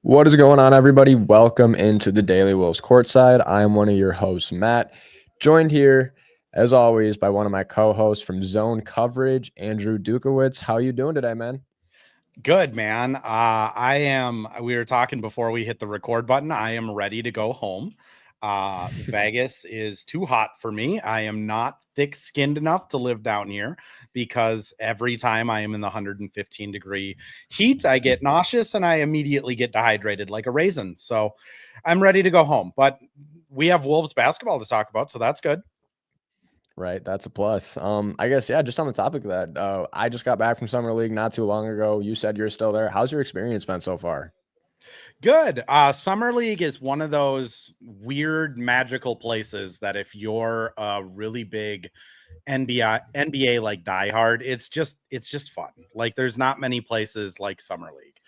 What is going on, everybody? Welcome into the Daily Wolves Courtside. I am one of your hosts, Matt, joined here, as always, by one of my co-hosts from Zone Coverage, Andrew Dukowitz. How you doing today, man? Good, man. We were talking before we hit the record button. I am ready to go home. Vegas is too hot for me. I am not thick skinned enough to live down here because every time I am in the 115-degree heat, I get nauseous and I immediately get dehydrated like a raisin. So I'm ready to go home. But we have Wolves basketball to talk about, so that's good. Right, that's a plus. I guess, yeah, just on the topic of that, I just got back from Summer League not too long ago. You said you're still there. How's your experience been so far? Good. Summer League is one of those weird magical places that if you're a really big NBA like diehard, it's just fun. Like there's not many places like Summer League.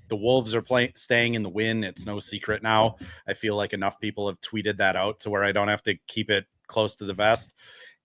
The Wolves are staying in the win. It's no secret now. I feel like enough people have tweeted that out to where I don't have to keep it close to the vest.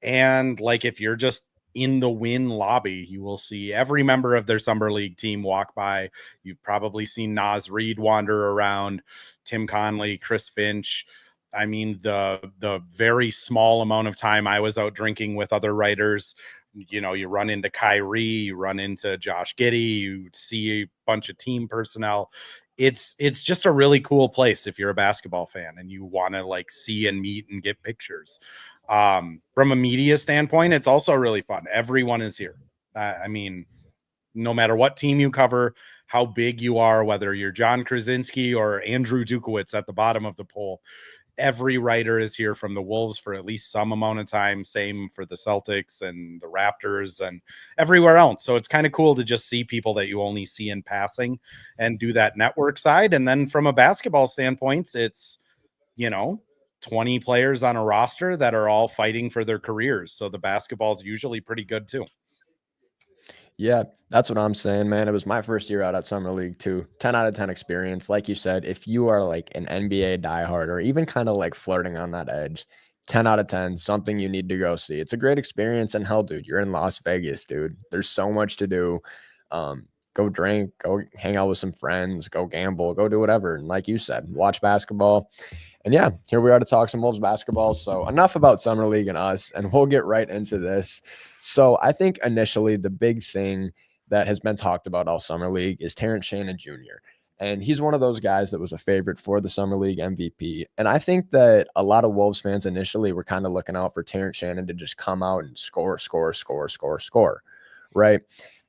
And like if you're just in the win lobby, you will see every member of their Summer League team walk by. You've probably seen Naz Reid wander around, Tim Conley, Chris Finch. I mean, the very small amount of time I was out drinking with other writers, you run into Kyrie, you run into Josh Giddey, you see a bunch of team personnel. It's just a really cool place if you're a basketball fan and you want to like see and meet and get pictures. From a media standpoint, it's also really fun. Everyone is here. I mean, no matter what team you cover, how big you are, whether you're John Krasinski or Andrew Dukowitz at the bottom of the poll, every writer is here from the Wolves for at least some amount of time. Same for the Celtics and the Raptors and everywhere else. So it's kind of cool to just see people that you only see in passing and do that network side. And then from a basketball standpoint, it's, you know, 20 players on a roster that are all fighting for their careers. So the basketball is usually pretty good too. Yeah, that's what I'm saying, man. It was my first year out at Summer League too. 10 out of 10 experience. Like you said, if you are like an NBA diehard or even kind of like flirting on that edge, 10 out of 10, something you need to go see. It's a great experience. And hell, dude, you're in Las Vegas, dude. There's so much to do. Go drink, go hang out with some friends, go gamble, go do whatever. And like you said, watch basketball. And yeah, here we are to talk some Wolves basketball. So enough about Summer League and us, and we'll get right into this. So I think initially the big thing that has been talked about all Summer League is Terrence Shannon Jr. And he's one of those guys that was a favorite for the Summer League MVP. And I think that a lot of Wolves fans initially were kind of looking out for Terrence Shannon to just come out and score, score, score, score, score, right?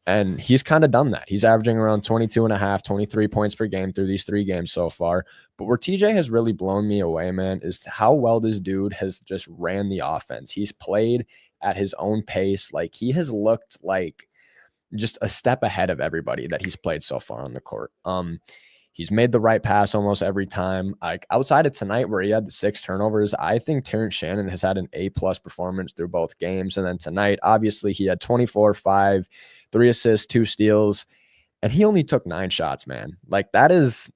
And he's kind of done that. He's averaging around 22 and a half, 23 points per game through these 3 games so far. But where TJ has really blown me away, man, is how well this dude has just ran the offense. He's played at his own pace. Like he has looked like just a step ahead of everybody that he's played so far on the court. He's made the right pass almost every time. Like outside of tonight where he had the 6 turnovers, I think Terrence Shannon has had an A+ performance through both games. And then tonight, obviously, he had 24, 5, 3 assists, 2 steals, and he only took 9 shots, man. Like that is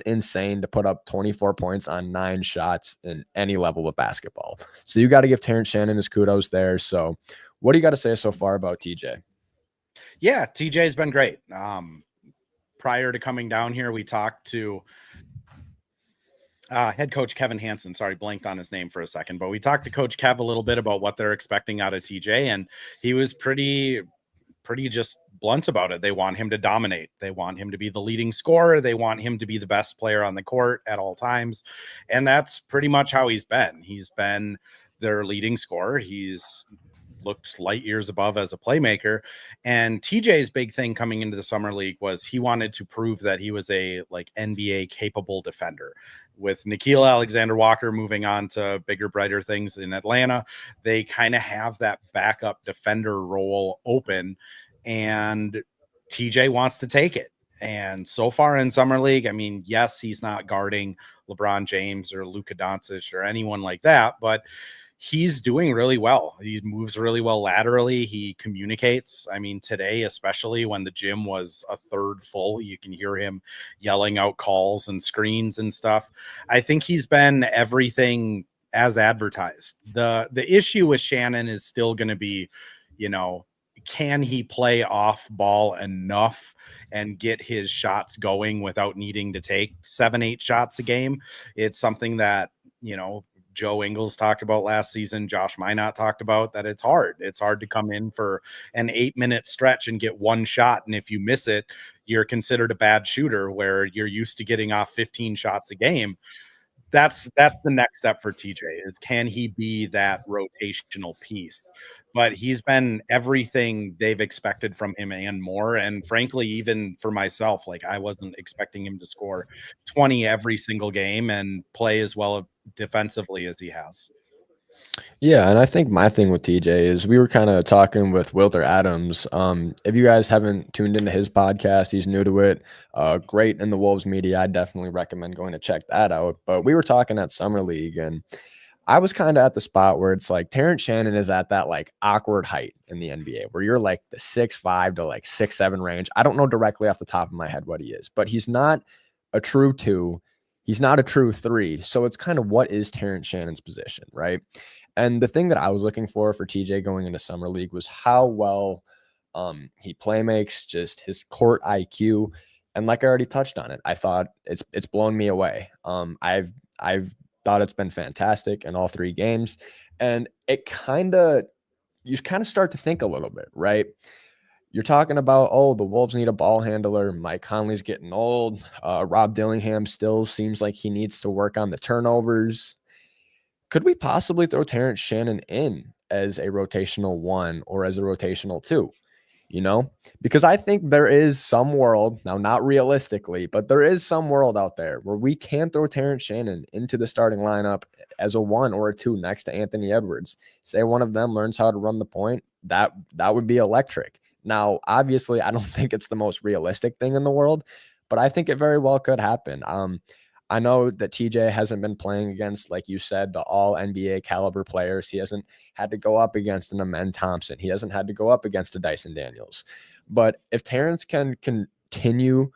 insane to put up 24 points on 9 shots in any level of basketball. So you got to give Terrence Shannon his kudos there. So what do you got to say so far about TJ? Yeah, TJ's been great. Prior to coming down here, we talked to head coach Kevin Hansen. Sorry, blanked on his name for a second, but we talked to Coach Kev a little bit about what they're expecting out of TJ, and he was pretty just blunt about it. They want him to dominate. They want him to be the leading scorer. They want him to be the best player on the court at all times, and that's pretty much how he's been. He's been their leading scorer. He's looked light years above as a playmaker. And TJ's big thing coming into the summer league was he wanted to prove that he was a like NBA capable defender. With Nickeil Alexander-Walker moving on to bigger, brighter things in Atlanta, they kind of have that backup defender role open, and TJ wants to take it. And so far in summer league, I mean, yes, he's not guarding LeBron James or Luka Doncic or anyone like that, but he's doing really well. He moves really well laterally. He communicates. I mean, today, especially when the gym was a third full, you can hear him yelling out calls and screens and stuff. I think he's been everything as advertised. The issue with Shannon is still going to be, can he play off ball enough and get his shots going without needing to take 7-8 shots a game? It's something that, Joe Ingles talked about last season, Josh Minot talked about, that it's hard. It's hard to come in for an 8-minute stretch and get one shot. And if you miss it, you're considered a bad shooter, where you're used to getting off 15 shots a game. That's the next step for TJ, is can he be that rotational piece? But he's been everything they've expected from him and more. And frankly, even for myself, like, I wasn't expecting him to score 20 every single game and play as well defensively as he has. Yeah, and I think my thing with TJ is we were kind of talking with Wilder Adams. If you guys haven't tuned into his podcast, he's new to it. Great in the Wolves media. I definitely recommend going to check that out. But we were talking at Summer League, and I was kind of at the spot where it's like Terrence Shannon is at that like awkward height in the NBA where you're like the 6'5" to like 6'7" range. I don't know directly off the top of my head what he is, but he's not a true two. He's not a true three. So it's kind of, what is Terrence Shannon's position, right? And the thing that I was looking for TJ going into Summer League was how well he play makes, just his court IQ. And like I already touched on it, I thought it's blown me away. I've thought it's been fantastic in all 3 games. And it you kind of start to think a little bit, right? You're talking about, oh, the Wolves need a ball handler. Mike Conley's getting old. Rob Dillingham still seems like he needs to work on the turnovers. Could we possibly throw Terrence Shannon in as a rotational 1 or as a rotational 2? Because I think there is some world, now not realistically, but there is some world out there where we can throw Terrence Shannon into the starting lineup as a 1 or a 2 next to Anthony Edwards. Say one of them learns how to run the point, that would be electric. Now, obviously, I don't think it's the most realistic thing in the world, but I think it very well could happen. I know that TJ hasn't been playing against, like you said, the all NBA caliber players. He hasn't had to go up against an Amen Thompson. He hasn't had to go up against a Dyson Daniels. But if Terrence can continue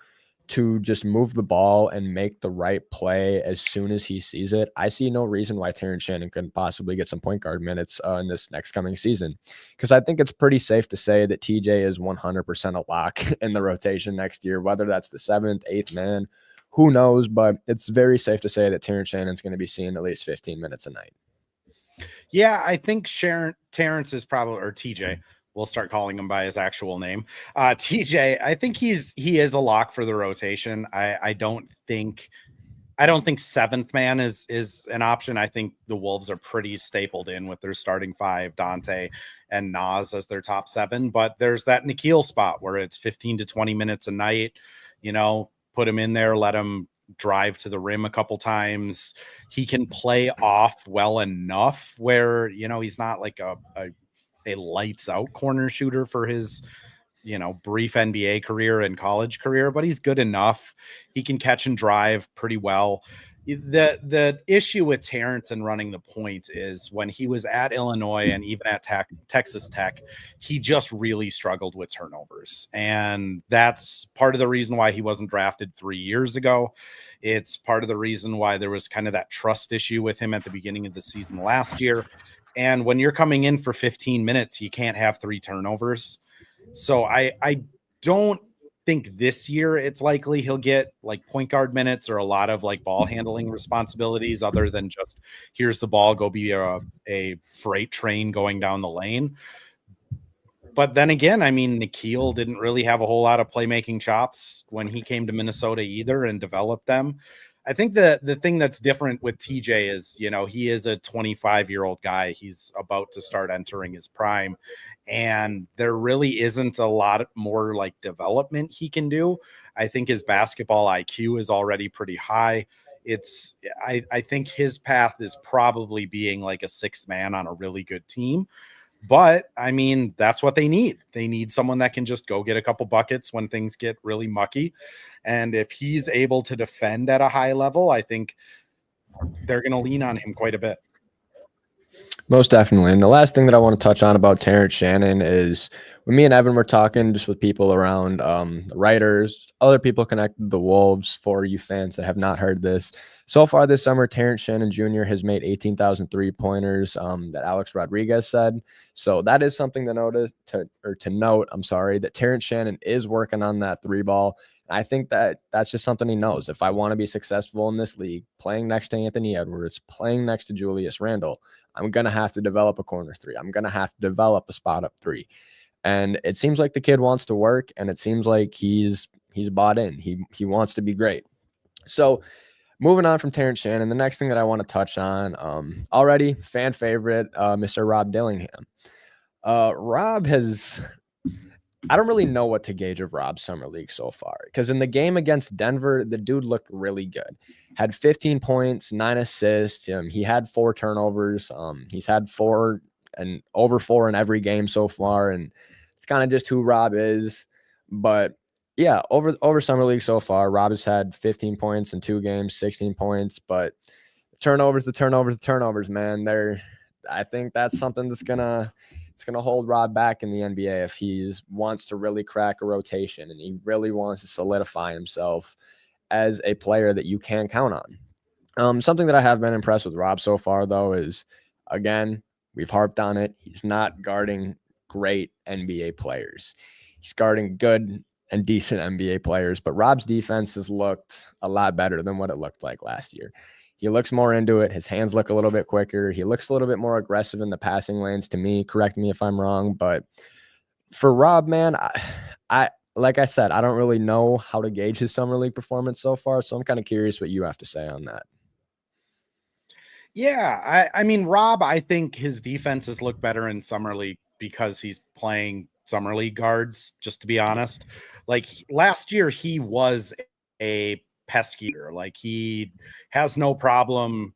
to just move the ball and make the right play as soon as he sees it, I see no reason why Terrence Shannon couldn't possibly get some point guard minutes in this next coming season. Because I think it's pretty safe to say that TJ is 100% a lock in the rotation next year, whether that's the 7th, 8th man. Who knows? But it's very safe to say that Terrence Shannon's going to be seeing at least 15 minutes a night. Yeah, I think Terrence is probably, or TJ, we'll start calling him by his actual name. TJ, I think he is a lock for the rotation. I don't think 7th man is an option. I think the Wolves are pretty stapled in with their starting 5, Dante and Nas as their top 7. But there's that Nikhil spot where it's 15 to 20 minutes a night. Put him in there, let him drive to the rim a couple times. He can play off well enough where, he's not like a lights out corner shooter for his, brief NBA career and college career, but he's good enough. He can catch and drive pretty well. The issue with Terrence and running the point is when he was at Illinois and even at Texas Tech, he just really struggled with turnovers. And that's part of the reason why he wasn't drafted 3 years ago. It's part of the reason why there was kind of that trust issue with him at the beginning of the season last year. And when you're coming in for 15 minutes, you can't have 3 turnovers. So I don't think this year it's likely he'll get like point guard minutes or a lot of like ball handling responsibilities other than just here's the ball, go be a freight train going down the lane. But then again, I mean, Nikhil didn't really have a whole lot of playmaking chops when he came to Minnesota either and developed them. I think the thing that's different with TJ is, he is a 25-year-old guy. He's about to start entering his prime. And there really isn't a lot more like development he can do. I think his basketball IQ is already pretty high. I think his path is probably being like a 6th man on a really good team. But I mean, that's what they need. They need someone that can just go get a couple buckets when things get really mucky. And if he's able to defend at a high level, I think they're going to lean on him quite a bit. Most definitely. And the last thing that I want to touch on about Terrence Shannon is when me and Evan were talking just with people around, writers, other people connected to the Wolves, for you fans that have not heard this. So far this summer, Terrence Shannon Jr. has made 18,000 3-pointers, that Alex Rodriguez said. So that is something to notice to note. I'm sorry, that Terrence Shannon is working on that three ball. I think that that's just something he knows. If I want to be successful in this league, playing next to Anthony Edwards, playing next to Julius Randle, I'm going to have to develop a corner three. I'm going to have to develop a spot up three. And it seems like the kid wants to work, and it seems like he's bought in. He wants to be great. So moving on from Terrence Shannon, the next thing that I want to touch on, already fan favorite, Mr. Rob Dillingham. Rob has I don't really know what to gauge of Rob's summer league so far, because in the game against Denver, the dude looked really good. Had 15 points, 9 assists. He had 4 turnovers. He's had 4 and over 4 in every game so far, and it's kind of just who Rob is. But yeah, over summer league so far, Rob has had 15 points in 2 games, 16 points. But the turnovers, man. I think that's something that's gonna it's going to hold Rob back in the NBA if he wants to really crack a rotation and he really wants to solidify himself as a player that you can count on. Something that I have been impressed with Rob so far, though, is, again, we've harped on it. He's not guarding great NBA players. He's guarding good and decent NBA players, but Rob's defense has looked a lot better than what it looked like last year. He looks more into it. His hands look a little bit quicker. He looks a little bit more aggressive in the passing lanes to me. Correct me if I'm wrong, but for Rob, man, I like I said, I don't really know how to gauge his summer league performance so far, so I'm kind of curious what you have to say on that. Yeah, I mean, Rob, I think his defenses look better in summer league because he's playing summer league guards. Just to be honest, like last year, he was a pesketer. Like he has no problem,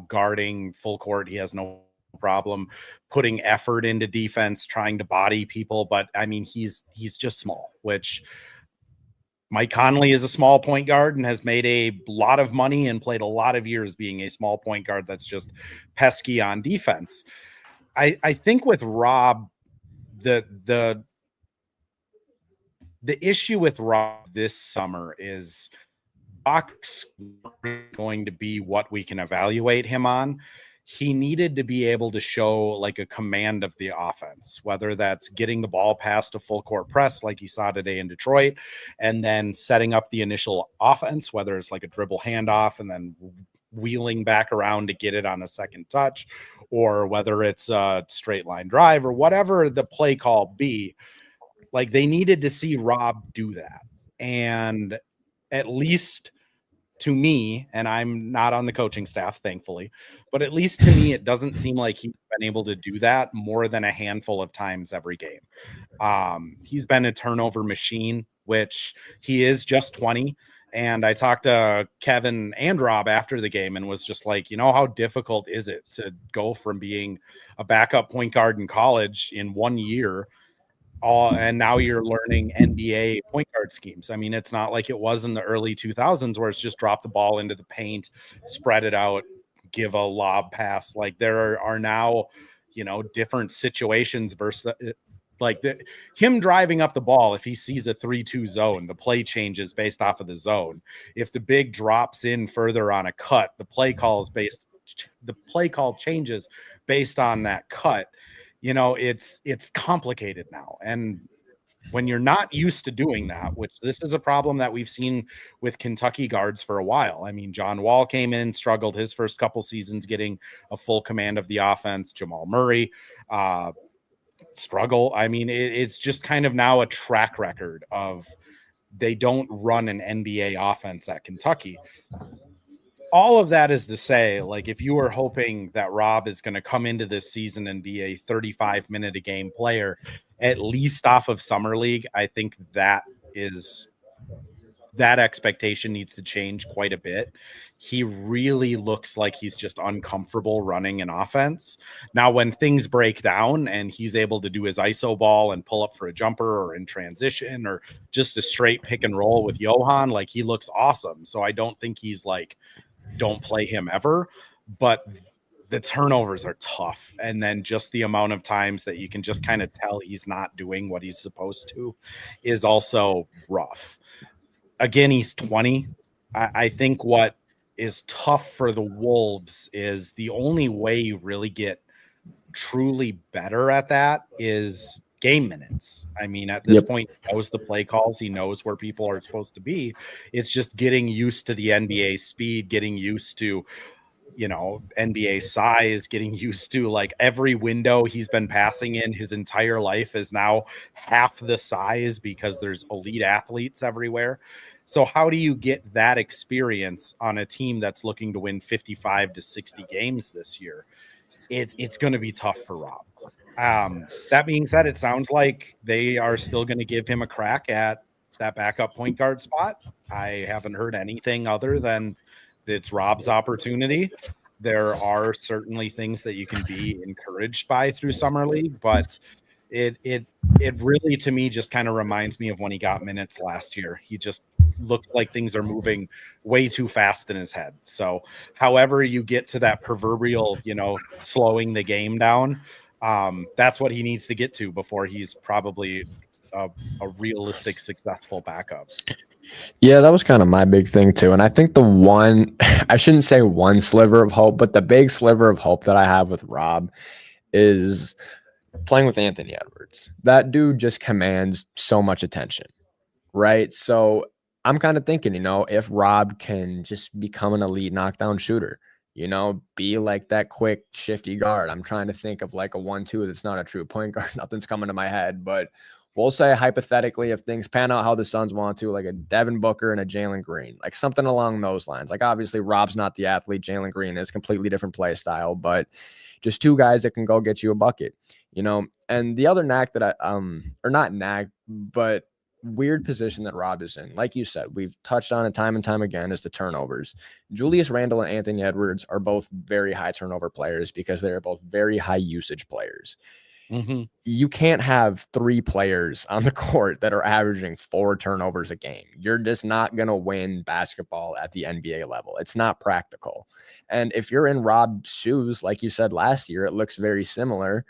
guarding full court. He has no problem putting effort into defense, trying to body people. But I mean, he's just small, which Mike Conley is a small point guard and has made a lot of money and played a lot of years being a small point guard that's just pesky on defense. I think with Rob, the issue with Rob this summer is Bucks going to be what we can evaluate him on. He needed to be able to show like a command of the offense, whether that's getting the ball past a full court press like you saw today in Detroit, and then setting up the initial offense, whether it's like a dribble handoff and then wheeling back around to get it on a second touch, or whether it's a straight line drive or whatever the play call be. Like they needed to see Rob do that. And at least to me, and I'm not on the coaching staff, thankfully, but at least to me, it doesn't seem like he's been able to do that more than a handful of times every game. He's been a turnover machine, which he is just 20. And I talked to Kevin and Rob after the game and was just like, how difficult is it to go from being a backup point guard in college in 1 year and now you're learning NBA point guard schemes. I mean, it's not like it was in the early 2000s where it's just drop the ball into the paint, spread it out, give a lob pass. Like there are now, different situations versus him driving up the ball. If he sees a 3-2 zone, the play changes based off of the zone. If the big drops in further on a cut, the play call changes based on that cut. It's complicated now. And when you're not used to doing that, which this is a problem that we've seen with Kentucky guards for a while. I mean, John Wall came in, struggled his first couple seasons getting a full command of the offense. Jamal Murray struggle. I mean, it's just kind of now a track record of they don't run an NBA offense at Kentucky. All of that is to say, like, if you were hoping that Rob is going to come into this season and be a 35-minute a game player, at least off of Summer League, I think that expectation needs to change quite a bit. He really looks like he's just uncomfortable running an offense. Now, when things break down and he's able to do his ISO ball and pull up for a jumper or in transition or just a straight pick and roll with Johan, like he looks awesome. So I don't think he's like, don't play him ever. But the turnovers are tough. And then just the amount of times that you can just kind of tell he's not doing what he's supposed to is also rough. Again, he's 20. I think what is tough for the Wolves is the only way you really get truly better at that is game minutes. I mean, at this Yep. point, he knows the play calls, he knows where people are supposed to be. It's just getting used to the NBA speed, getting used to, you know, NBA size, getting used to like every window he's been passing in his entire life is now half the size because there's elite athletes everywhere. So how do you get that experience on a team that's looking to win 55 to 60 games this year? It's going to be tough for Rob. That being said, it sounds like they are still going to give him a crack at that backup point guard spot. I haven't heard anything other than it's Rob's opportunity. There are certainly things that you can be encouraged by through summer league, but it it it really to me just kind of reminds me of when he got minutes last year. He just looks like things are moving way too fast in his head. So however you get to that proverbial, you know, slowing the game down, that's what he needs to get to before he's probably a realistic, successful backup. Yeah, that was kind of my big thing too. And I think the one, I shouldn't say one sliver of hope, but the big sliver of hope that I have with Rob is playing with Anthony Edwards. That dude just commands so much attention, right? So I'm kind of thinking, if Rob can just become an elite knockdown shooter, be like that quick, shifty guard. I'm trying to think of like a 1-2 that's not a true point guard. Nothing's coming to my head, but we'll say hypothetically, if things pan out how the Suns want to, like a Devin Booker and a Jalen Green, like something along those lines. Like obviously, Rob's not the athlete. Jalen Green is completely different play style, but just two guys that can go get you a bucket, And the other knack that or not knack, but weird position that Rob is in. Like you said, we've touched on it time and time again, is the turnovers. Julius Randle and Anthony Edwards are both very high turnover players because they're both very high usage players. Mm-hmm. You can't have three players on the court that are averaging 4 turnovers a game. You're just not going to win basketball at the NBA level. It's not practical. And if you're in Rob's shoes, like you said last year, it looks very similar.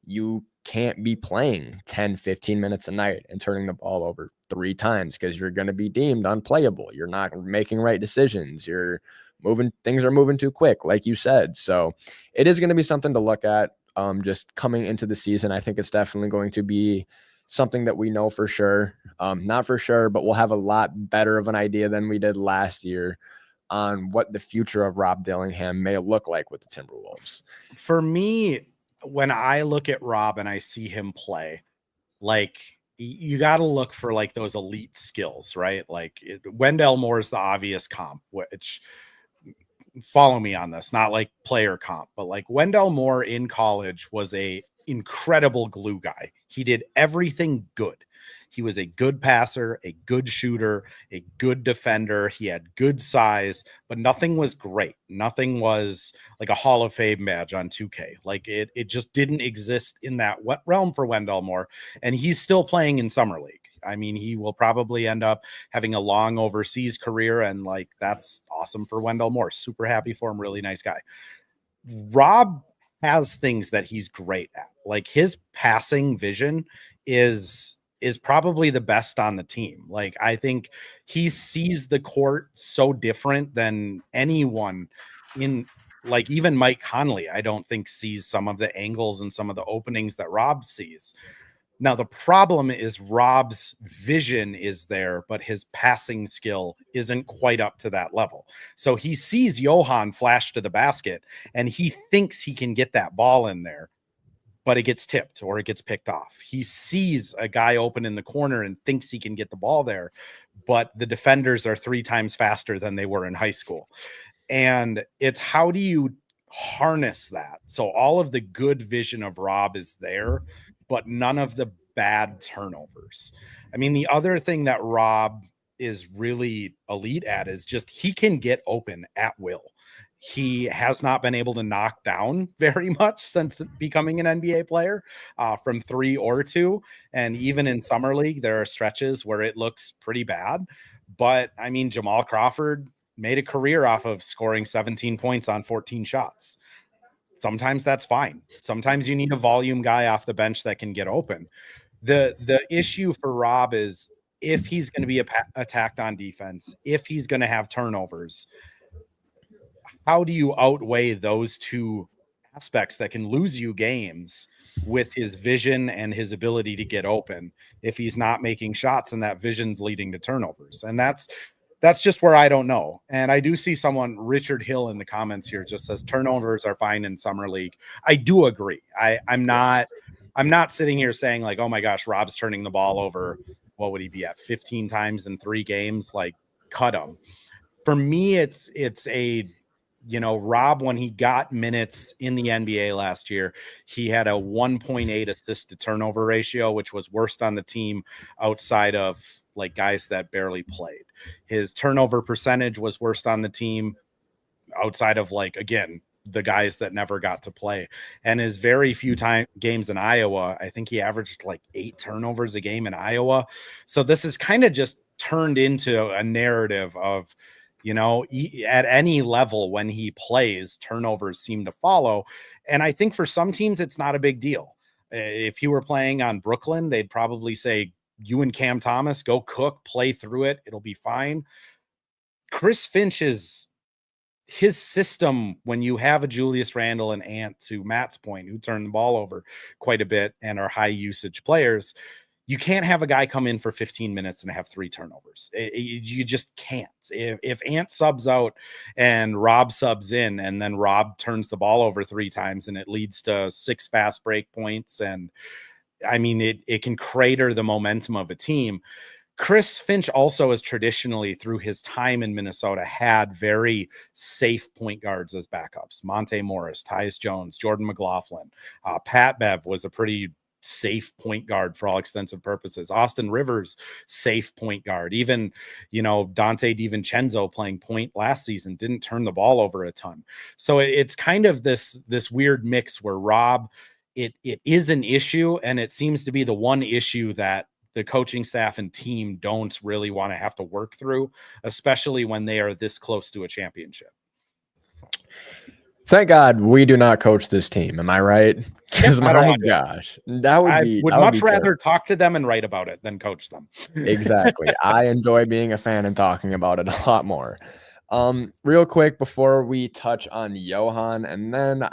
You can't be playing 10, 15 minutes a night and turning the ball over 3 times because you're going to be deemed unplayable. You're not making right decisions. Things are moving too quick, like you said. So it is going to be something to look at. Just coming into the season, I think it's definitely going to be something that we know for sure. Not for sure, but we'll have a lot better of an idea than we did last year on what the future of Rob Dillingham may look like with the Timberwolves. For me, when I look at Rob and I see him play, like you got to look for like those elite skills, right? Like Wendell Moore is the obvious comp, which follow me on this, not like player comp, but like Wendell Moore in college was a incredible glue guy. He did everything good. He was a good passer, a good shooter, a good defender. He had good size, but nothing was great. Nothing was like a Hall of Fame badge on 2K. Like it just didn't exist in that realm for Wendell Moore. And he's still playing in Summer League. I mean, he will probably end up having a long overseas career, and like that's awesome for Wendell Moore. Super happy for him. Really nice guy. Rob has things that he's great at. Like his passing vision is probably the best on the team. Like I think he sees the court so different than anyone in, like even Mike Conley, I don't think sees some of the angles and some of the openings that Rob sees. Now, the problem is Rob's vision is there, but his passing skill isn't quite up to that level. So he sees Johan flash to the basket and he thinks he can get that ball in there, but it gets tipped or it gets picked off. He sees a guy open in the corner and thinks he can get the ball there, but the defenders are 3 times faster than they were in high school. And it's how do you harness that? So all of the good vision of Rob is there, but none of the bad turnovers. I mean, the other thing that Rob is really elite at is just he can get open at will. He has not been able to knock down very much since becoming an NBA player from 3 or 2. And even in Summer League, there are stretches where it looks pretty bad. But I mean, Jamal Crawford made a career off of scoring 17 points on 14 shots. Sometimes that's fine. Sometimes you need a volume guy off the bench that can get open. The issue for Rob is if he's going to be attacked on defense, if he's going to have turnovers, how do you outweigh those two aspects that can lose you games with his vision and his ability to get open if he's not making shots and that vision's leading to turnovers? And that's just where I don't know. And I do see someone, Richard Hill, in the comments here just says turnovers are fine in summer league. I do agree. I'm not sitting here saying like, oh my gosh, Rob's turning the ball over. What would he be at 15 times in 3 games? Like, cut him. For me, it's a, Rob, when he got minutes in the NBA last year, he had a 1.8 assist to turnover ratio, which was worst on the team outside of like guys that barely played. His turnover percentage was worst on the team outside of like, again, the guys that never got to play. And his very few games in Iowa, I think he averaged like 8 turnovers a game in Iowa. So this is kind of just turned into a narrative of, at any level when he plays, turnovers seem to follow. And I think for some teams, it's not a big deal. If he were playing on Brooklyn, they'd probably say, you and Cam Thomas, go cook, play through it. It'll be fine. Chris Finch's his system, when you have a Julius Randle and Ant, to Matt's point, who turn the ball over quite a bit and are high usage players, you can't have a guy come in for 15 minutes and have 3 turnovers. You just can't. If Ant subs out and Rob subs in, and then Rob turns the ball over 3 times and it leads to 6 fast break points, and I mean, it can crater the momentum of a team. Chris Finch also has traditionally, through his time in Minnesota, had very safe point guards as backups. Monte Morris, Tyus Jones, Jordan McLaughlin. Pat Bev was a pretty safe point guard for all extensive purposes. Austin Rivers, safe point guard. Even, Dante DiVincenzo playing point last season didn't turn the ball over a ton. So it's kind of this weird mix where Rob, it is an issue, and it seems to be the one issue that the coaching staff and team don't really want to have to work through, especially when they are this close to a championship. Thank God we do not coach this team. Am I right? Because my gosh, I would much rather talk to them and write about it than coach them. Exactly. I enjoy being a fan and talking about it a lot more. Real quick before we touch on Johan, and then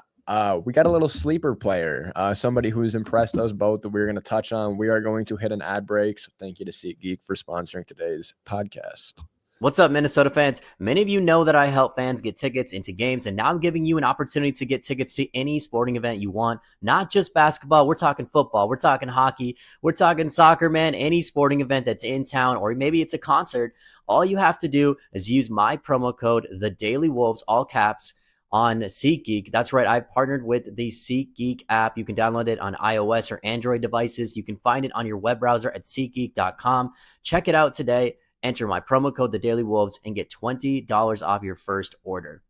we got a little sleeper player, somebody who's impressed us both that we're going to touch on. We are going to hit an ad break. So thank you to SeatGeek for sponsoring today's podcast. What's up, Minnesota fans? Many of you know that I help fans get tickets into games, and now I'm giving you an opportunity to get tickets to any sporting event you want, not just basketball. We're talking football. We're talking hockey. We're talking soccer, man. Any sporting event that's in town, or maybe it's a concert. All you have to do is use my promo code, The Daily Wolves, all caps, on SeatGeek. That's right. I partnered with the SeatGeek app. You can download it on iOS or Android devices. You can find it on your web browser at SeatGeek.com. Check it out today. Enter my promo code, The Daily Wolves, and get $20 off your first order.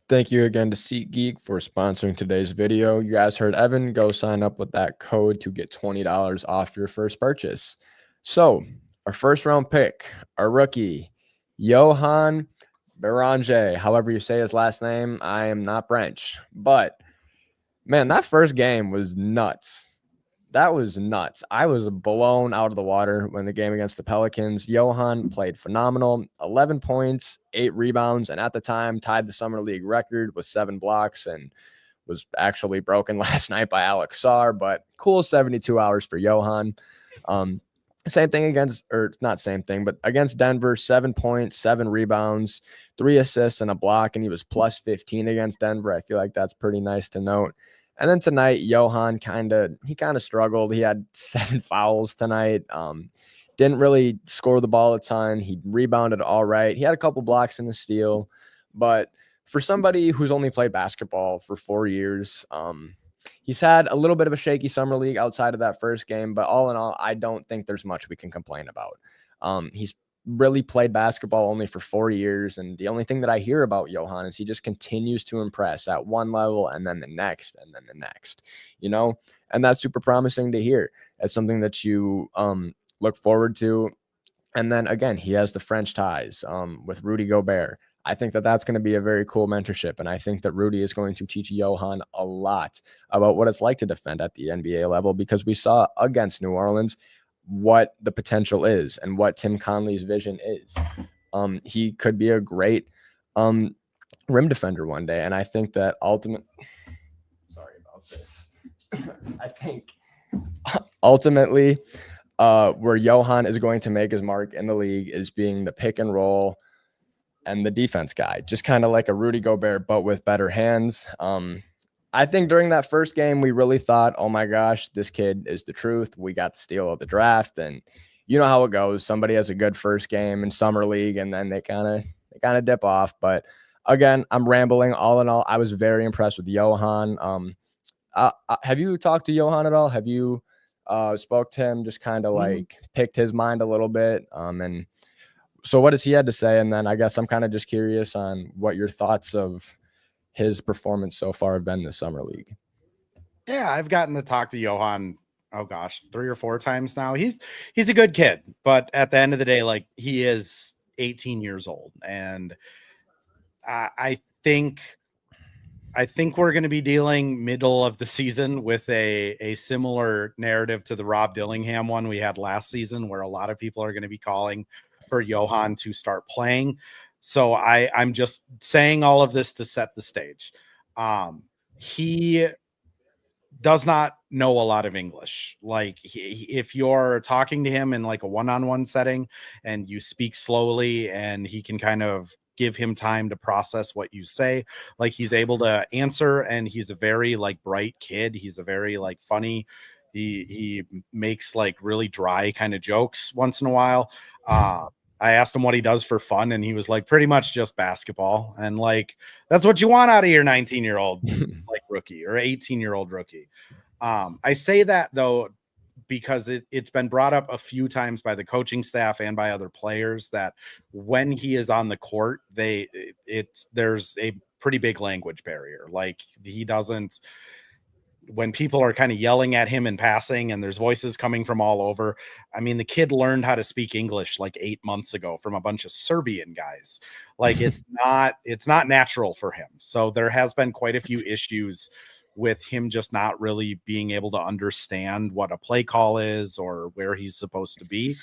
Thank you again to SeatGeek for sponsoring today's video. You guys heard Evan. Go sign up with that code to get $20 off your first purchase. So, our first round pick, our rookie, Johan Beranger, however you say his last name. I am not French, but man, that first game was nuts. That was nuts. I was blown out of the water when the game against the Pelicans. Johan played phenomenal. 11 points, 8 rebounds, and at the time tied the Summer League record with 7 blocks and was actually broken last night by Alex Sarr, but cool 72 hours for Johan. Same thing not same thing, but against Denver, 7 points, 7 rebounds, 3 assists, and a block, and he was plus 15 against Denver. I feel like that's pretty nice to note. And then tonight, Johan kind of struggled. He had 7 fouls tonight. Didn't really score the ball a ton. He rebounded all right. He had a couple blocks and a steal. But for somebody who's only played basketball for 4 years, he's had a little bit of a shaky summer league outside of that first game. But all in all, I don't think there's much we can complain about. He's really played basketball only for 4 years, and the only thing that I hear about Johan is he just continues to impress at one level and then the next and then the next, and that's super promising to hear. It's something that you look forward to. And then again, he has the French ties with Rudy Gobert. I think that that's going to be a very cool mentorship. And I think that Rudy is going to teach Johan a lot about what it's like to defend at the NBA level, because we saw against New Orleans what the potential is and what Tim Conley's vision is. He could be a great rim defender one day. And I think that sorry about this. I think ultimately where Johan is going to make his mark in the league is being the pick and roll and the defense guy, just kind of like a Rudy Gobert, but with better hands. I think during that first game, we really thought, oh my gosh, this kid is the truth. We got the steal of the draft. And you know how it goes. Somebody has a good first game in summer league and then they kind of dip off. But again, I'm rambling. All in all, I was very impressed with Johan. Have you talked to Johan at all? Have you spoke to him, just kind of like picked his mind a little bit? And so what has he had to say? And then I guess I'm kind of just curious on what your thoughts of his performance so far have been this summer league. Yeah, I've gotten to talk to Johan, oh gosh, 3 or 4 times now. He's a good kid, but at the end of the day, like, he is 18 years old. And I think we're going to be dealing middle of the season with a similar narrative to the Rob Dillingham one we had last season, where a lot of people are going to be calling for Johan to start playing. So I'm just saying all of this to set the stage. He does not know a lot of English. Like, if you're talking to him in like a one-on-one setting and you speak slowly and he can kind of give him time to process what you say, like, he's able to answer. And he's a very like bright kid. He's a very like funny. He makes like really dry kind of jokes once in a while. I asked him what he does for fun, and he was like, pretty much just basketball. And like, that's what you want out of your 19-year-old like rookie or 18-year-old rookie. I say that though, because it's been brought up a few times by the coaching staff and by other players that when he is on the court, there's a pretty big language barrier. Like, he doesn't, when people are kind of yelling at him in passing and there's voices coming from all over. I mean, the kid learned how to speak English like 8 months ago from a bunch of Serbian guys. Like, it's not natural for him. So there has been quite a few issues with him just not really being able to understand what a play call is or where he's supposed to be.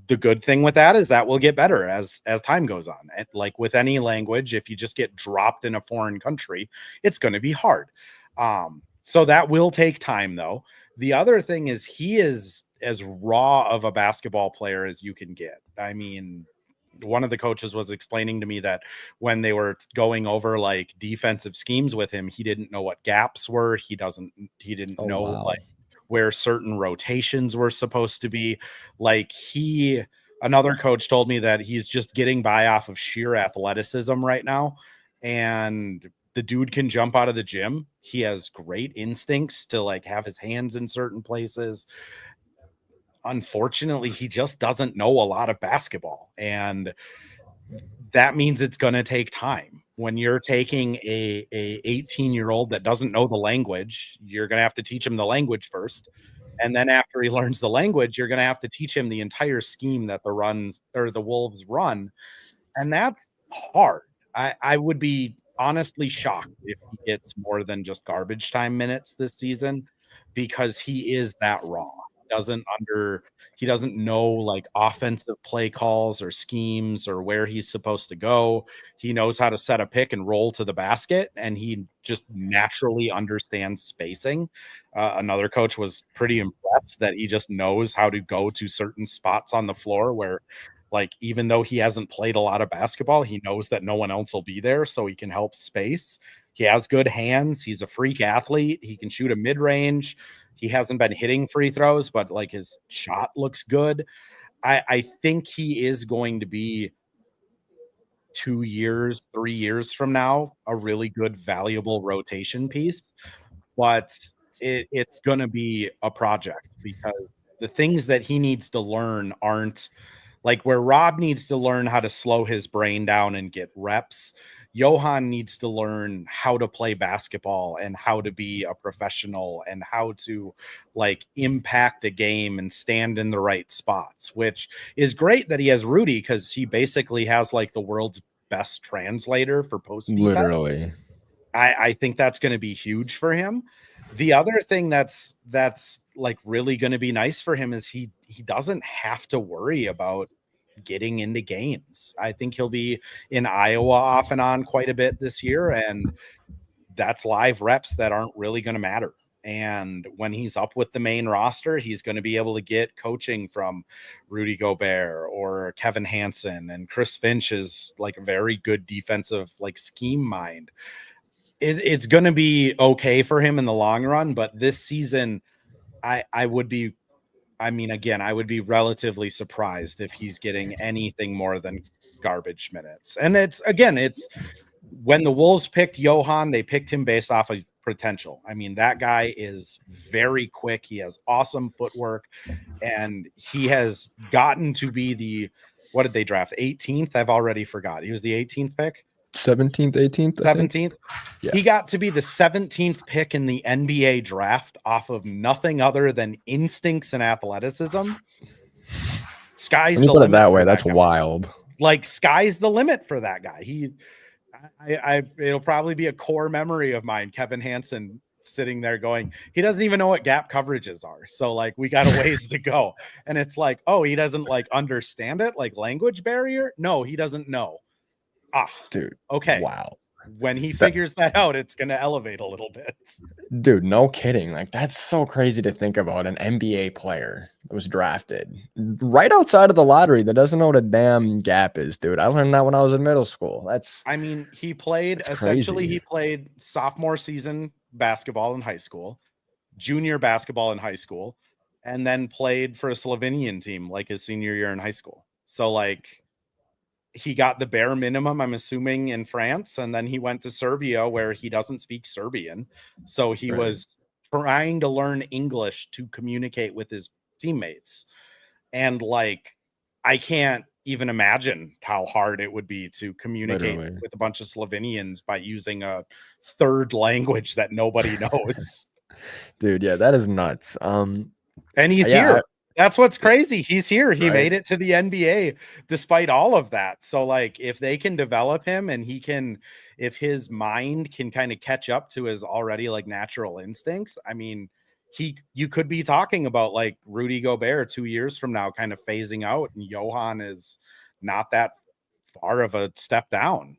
The good thing with that is that will get better as time goes on. And like with any language, if you just get dropped in a foreign country, it's going to be hard. So that will take time, though. The other thing is, he is as raw of a basketball player as you can get. I mean, one of the coaches was explaining to me that when they were going over like defensive schemes with him, he didn't know what gaps were. He didn't know like where certain rotations were supposed to be. Like, another coach told me that he's just getting by off of sheer athleticism right now. And the dude can jump out of the gym. He has great instincts to like have his hands in certain places. Unfortunately, he just doesn't know a lot of basketball. And that means it's going to take time. When you're taking a 18-year-old that doesn't know the language, you're going to have to teach him the language first. And then after he learns the language, you're going to have to teach him the entire scheme that the Wolves run. And that's hard. I would be honestly shocked if he gets more than just garbage time minutes this season, because he is that raw. He doesn't know like offensive play calls or schemes or where he's supposed to go. He knows how to set a pick and roll to the basket, and he just naturally understands spacing. Another coach was pretty impressed that he just knows how to go to certain spots on the floor where, like, even though he hasn't played a lot of basketball, he knows that no one else will be there, so he can help space. He has good hands. He's a freak athlete. He can shoot a mid-range. He hasn't been hitting free throws, but like, his shot looks good. I think he is going to be 2 years, 3 years from now, a really good, valuable rotation piece. But it's going to be a project, because the things that he needs to learn aren't like where Rob needs to learn how to slow his brain down and get reps. Johan needs to learn how to play basketball and how to be a professional and how to like impact the game and stand in the right spots, which is great that he has Rudy, because he basically has like the world's best translator for post defense. Literally. I think that's going to be huge for him. The other thing that's like really going to be nice for him is he doesn't have to worry about getting into games. I think he'll be in Iowa off and on quite a bit this year, and that's live reps that aren't really going to matter. And when he's up with the main roster, he's going to be able to get coaching from Rudy Gobert or Kevin Hansen, and Chris Finch is like a very good defensive like scheme mind. It's going to be okay for him in the long run, but this season I would be relatively surprised if he's getting anything more than garbage minutes. And it's when the Wolves picked Johan, they picked him based off of potential. I mean, that guy is very quick. He has awesome footwork, and he has gotten to be what did they draft? 18th? I've already forgot. He was the 18th pick. 17th, 18th, 17th. Yeah. He got to be the 17th pick in the NBA draft off of nothing other than instincts and athleticism. Sky's the limit. When you put it that way, that's wild. Like, sky's the limit for that guy. It'll probably be a core memory of mine, Kevin Hansen sitting there going, he doesn't even know what gap coverages are. So like, we got a ways to go. And it's like, oh, he doesn't like understand it, like language barrier. No, he doesn't know. Dude. Okay. Wow. When he figures that out, it's going to elevate a little bit. Dude, no kidding. Like, that's so crazy to think about, an NBA player that was drafted right outside of the lottery that doesn't know what a damn gap is, dude. I learned that when I was in middle school. He played sophomore season basketball in high school, junior basketball in high school, and then played for a Slovenian team like his senior year in high school. So like, he got the bare minimum, I'm assuming, in France, and then he went to Serbia where he doesn't speak Serbian. So he was trying to learn English to communicate with his teammates. And like, I can't even imagine how hard it would be to communicate with a bunch of Slovenians by using a third language that nobody knows. Dude, yeah, that is nuts. And he's here. That's what's crazy. He's here. He made it to the NBA despite all of that. So like, if they can develop him and if his mind can kind of catch up to his already like natural instincts, I mean, you could be talking about like Rudy Gobert 2 years from now, kind of phasing out, and Johan is not that far of a step down.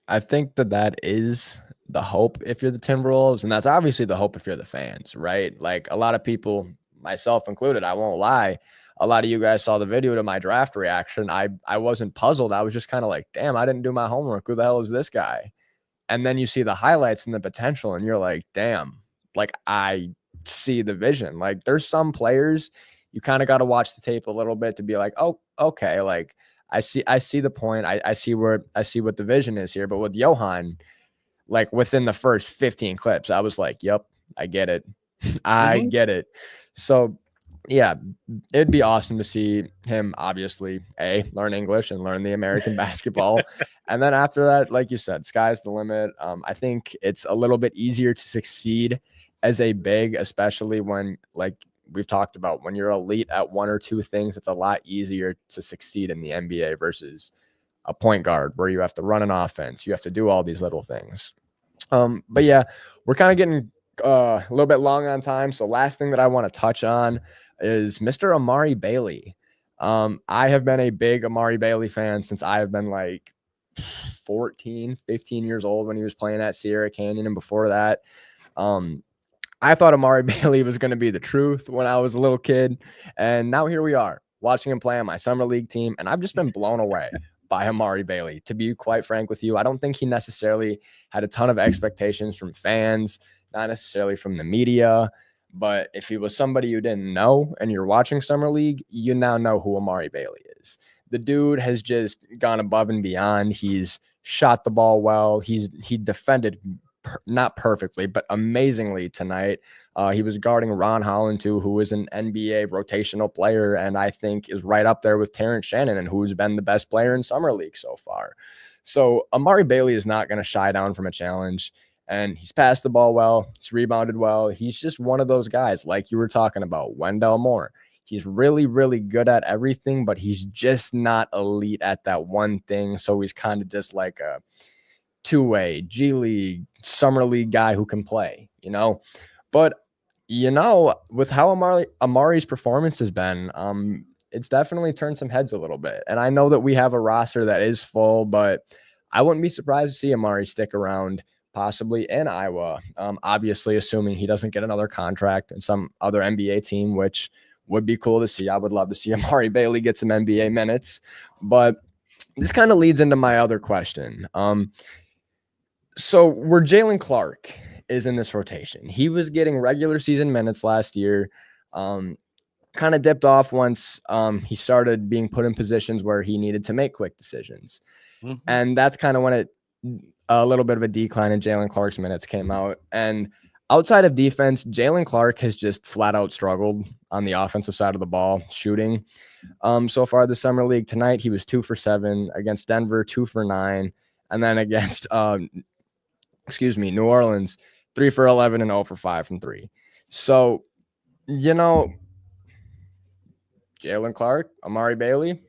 I think that is the hope if you're the Timberwolves, and that's obviously the hope if you're the fans, right? Like, a lot of people, myself included, I won't lie, a lot of you guys saw the video to my draft reaction. I wasn't puzzled. I was just kind of like, damn, I didn't do my homework. Who the hell is this guy? And then you see the highlights and the potential, and you're like, damn, like, I see the vision. Like, there's some players you kind of got to watch the tape a little bit to be like, oh, okay, like, I see the point. I see what the vision is here. But with Johan, like, within the first 15 clips, I was like, yep, I get it. I get it. So yeah, it'd be awesome to see him obviously learn English and learn the American basketball. And then after that, like you said, sky's the limit. I think it's a little bit easier to succeed as a big, especially when, like we've talked about, when you're elite at one or two things, it's a lot easier to succeed in the NBA versus a point guard where you have to run an offense. You have to do all these little things. But yeah, we're kind of getting a little bit long on time. So last thing that I want to touch on is Mr. Amari Bailey. I have been a big Amari Bailey fan since I have been like 14, 15 years old when he was playing at Sierra Canyon. And before that, I thought Amari Bailey was going to be the truth when I was a little kid. And now here we are watching him play on my summer league team. And I've just been blown away by Amari Bailey. To be quite frank with you, I don't think he necessarily had a ton of expectations from fans, not necessarily from the media, but if he was somebody you didn't know and you're watching Summer League, you now know who Amari Bailey is. The dude has just gone above and beyond. He's shot the ball well. He defended not perfectly, but amazingly tonight. He was guarding Ron Holland too, who is an NBA rotational player, and I think is right up there with Terrence Shannon, and who's been the best player in Summer League so far. So Amari Bailey is not going to shy down from a challenge. And he's passed the ball well. He's rebounded well. He's just one of those guys, like you were talking about, Wendell Moore. He's really, really good at everything, but he's just not elite at that one thing. So he's kind of just like a two-way G League, Summer League guy who can play, But with how Amari's performance has been, it's definitely turned some heads a little bit. And I know that we have a roster that is full, but I wouldn't be surprised to see Amari stick around possibly in Iowa. Obviously, assuming he doesn't get another contract in some other NBA team, which would be cool to see. I would love to see Amari Bailey get some NBA minutes. But this kind of leads into my other question. So where Jalen Clark is in this rotation, he was getting regular season minutes last year. Kind of dipped off once he started being put in positions where he needed to make quick decisions. Mm-hmm. And that's kind of when a little bit of a decline in Jalen Clark's minutes came out. And outside of defense, Jalen Clark has just flat out struggled on the offensive side of the ball, shooting. So far this summer league tonight, he was 2 for 7 against Denver, 2 for 9. And then against, New Orleans, 3 for 11 and 0 for 5 from 3. So, Jalen Clark, Amari Bailey,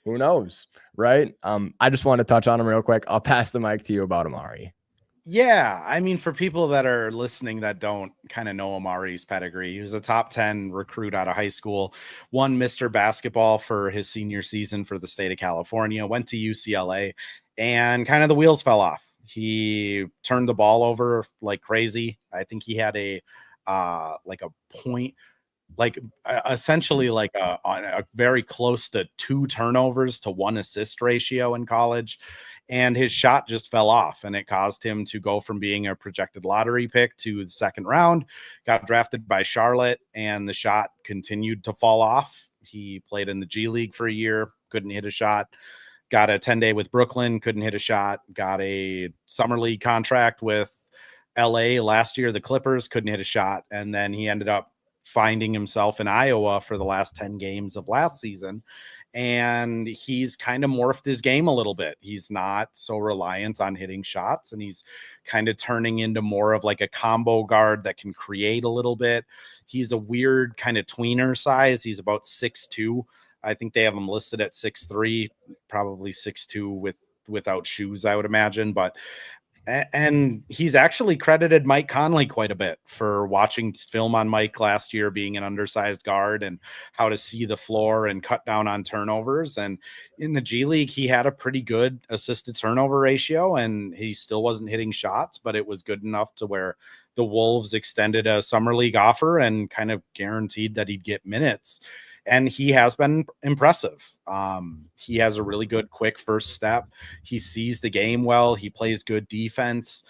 who knows, right? I just want to touch on him real quick. I'll pass the mic to you about Amari. Yeah, I mean, for people that are listening that don't kind of know Amari's pedigree, he was a top 10 recruit out of high school, won Mr. Basketball for his senior season for the state of California, went to UCLA, and kind of the wheels fell off. He turned the ball over like crazy. I think he had essentially a very close to 2 turnovers to 1 assist ratio in college. And his shot just fell off, and it caused him to go from being a projected lottery pick to the second round, got drafted by Charlotte, and the shot continued to fall off. He played in the G League for a year, couldn't hit a shot, got a 10-day with Brooklyn, couldn't hit a shot, got a summer league contract with LA last year, the Clippers, couldn't hit a shot. And then he ended up finding himself in Iowa for the last 10 games of last season. And he's kind of morphed his game a little bit. He's not so reliant on hitting shots, and he's kind of turning into more of like a combo guard that can create a little bit. He's a weird kind of tweener size. He's about 6'2". I think they have him listed at 6'3", probably 6'2" without shoes, I would imagine. And he's actually credited Mike Conley quite a bit for watching film on Mike last year, being an undersized guard and how to see the floor and cut down on turnovers. And in the G League, he had a pretty good assisted turnover ratio, and he still wasn't hitting shots, but it was good enough to where the Wolves extended a summer league offer and kind of guaranteed that he'd get minutes. And he has been impressive. He has a really good quick first step. He sees the game well. He plays good defense.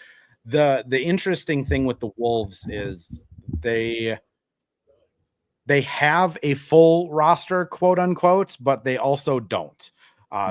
The interesting thing with the Wolves is they have a full roster, quote unquote, but they also don't.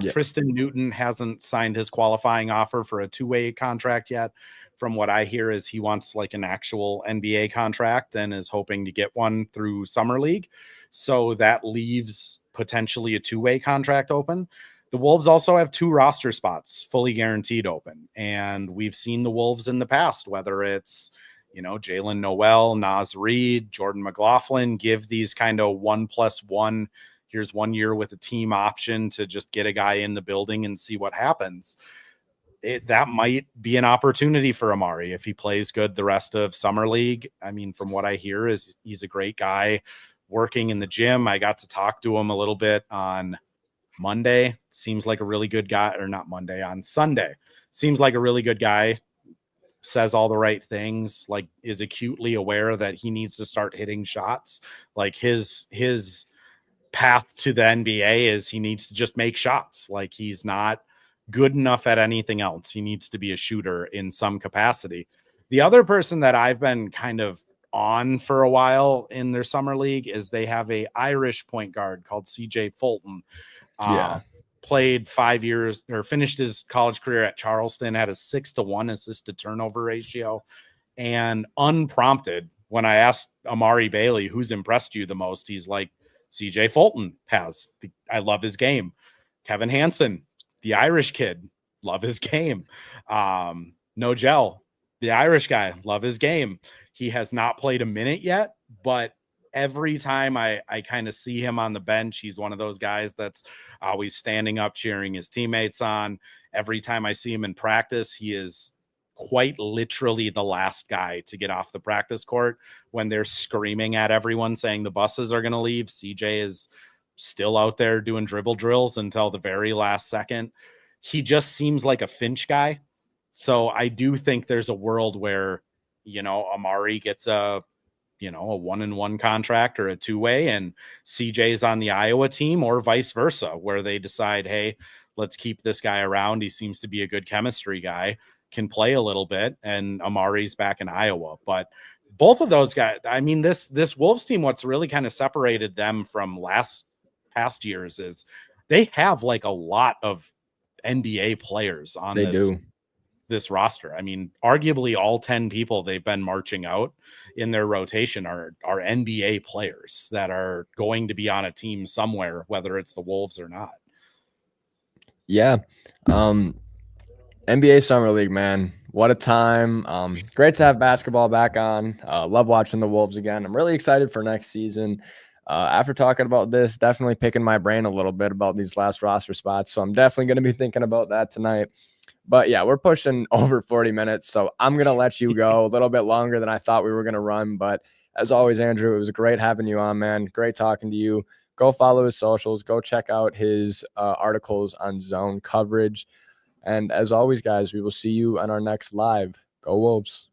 Tristan Newton hasn't signed his qualifying offer for a 2-way contract yet. From what I hear is he wants like an actual NBA contract and is hoping to get one through Summer League. So that leaves potentially a 2-way contract open. The Wolves also have 2 roster spots fully guaranteed open. And we've seen the Wolves in the past, whether it's, Jalen Noel, Naz Reid, Jordan McLaughlin, give these kind of 1+1. Here's 1 year with a team option to just get a guy in the building and see what happens. That might be an opportunity for Amari if he plays good the rest of Summer League. I mean, from what I hear is he's a great guy working in the gym. I got to talk to him a little bit on Monday. Seems like a really good guy, or not Monday, on Sunday. Seems like a really good guy. Says all the right things, like is acutely aware that he needs to start hitting shots. Like his path to the NBA is he needs to just make shots. Like he's not good enough at anything else. He needs to be a shooter in some capacity. The other person that I've been kind of on for a while in their summer league is they have a Irish point guard called CJ Fulton. Played 5 years, or finished his college career at Charleston, had a 6-to-1 assisted turnover ratio. And unprompted, when I asked Amari Bailey, who's impressed you the most, he's like, CJ Fulton has. I love his game. Kevin Hansen, the Irish kid, love his game. Nogel, the Irish guy, love his game. He has not played a minute yet, but every time I kind of see him on the bench, he's one of those guys that's always standing up, cheering his teammates on. Every time I see him in practice, he is quite literally the last guy to get off the practice court when they're screaming at everyone saying the buses are going to leave. CJ is still out there doing dribble drills until the very last second. He just seems like a Finch guy. So I do think there's a world where, Amari gets a 1-and-1 contract or a 2-way, and CJ's on the Iowa team, or vice versa, where they decide, hey, let's keep this guy around. He seems to be a good chemistry guy, can play a little bit, and Amari's back in Iowa. But both of those guys, I mean, this Wolves team, what's really kind of separated them from past years is they have like a lot of NBA players on They do. this roster. I mean, arguably all 10 people they've been marching out in their rotation are NBA players that are going to be on a team somewhere, whether it's the Wolves or not. Yeah. NBA Summer League, man. What a time. Great to have basketball back on. Love watching the Wolves again. I'm really excited for next season. After talking about this, definitely picking my brain a little bit about these last roster spots. So I'm definitely going to be thinking about that tonight. But yeah, we're pushing over 40 minutes. So I'm going to let you go. A little bit longer than I thought we were going to run. But as always, Andrew, it was great having you on, man. Great talking to you. Go follow his socials. Go check out his articles on zone coverage. And as always, guys, we will see you on our next live. Go Wolves.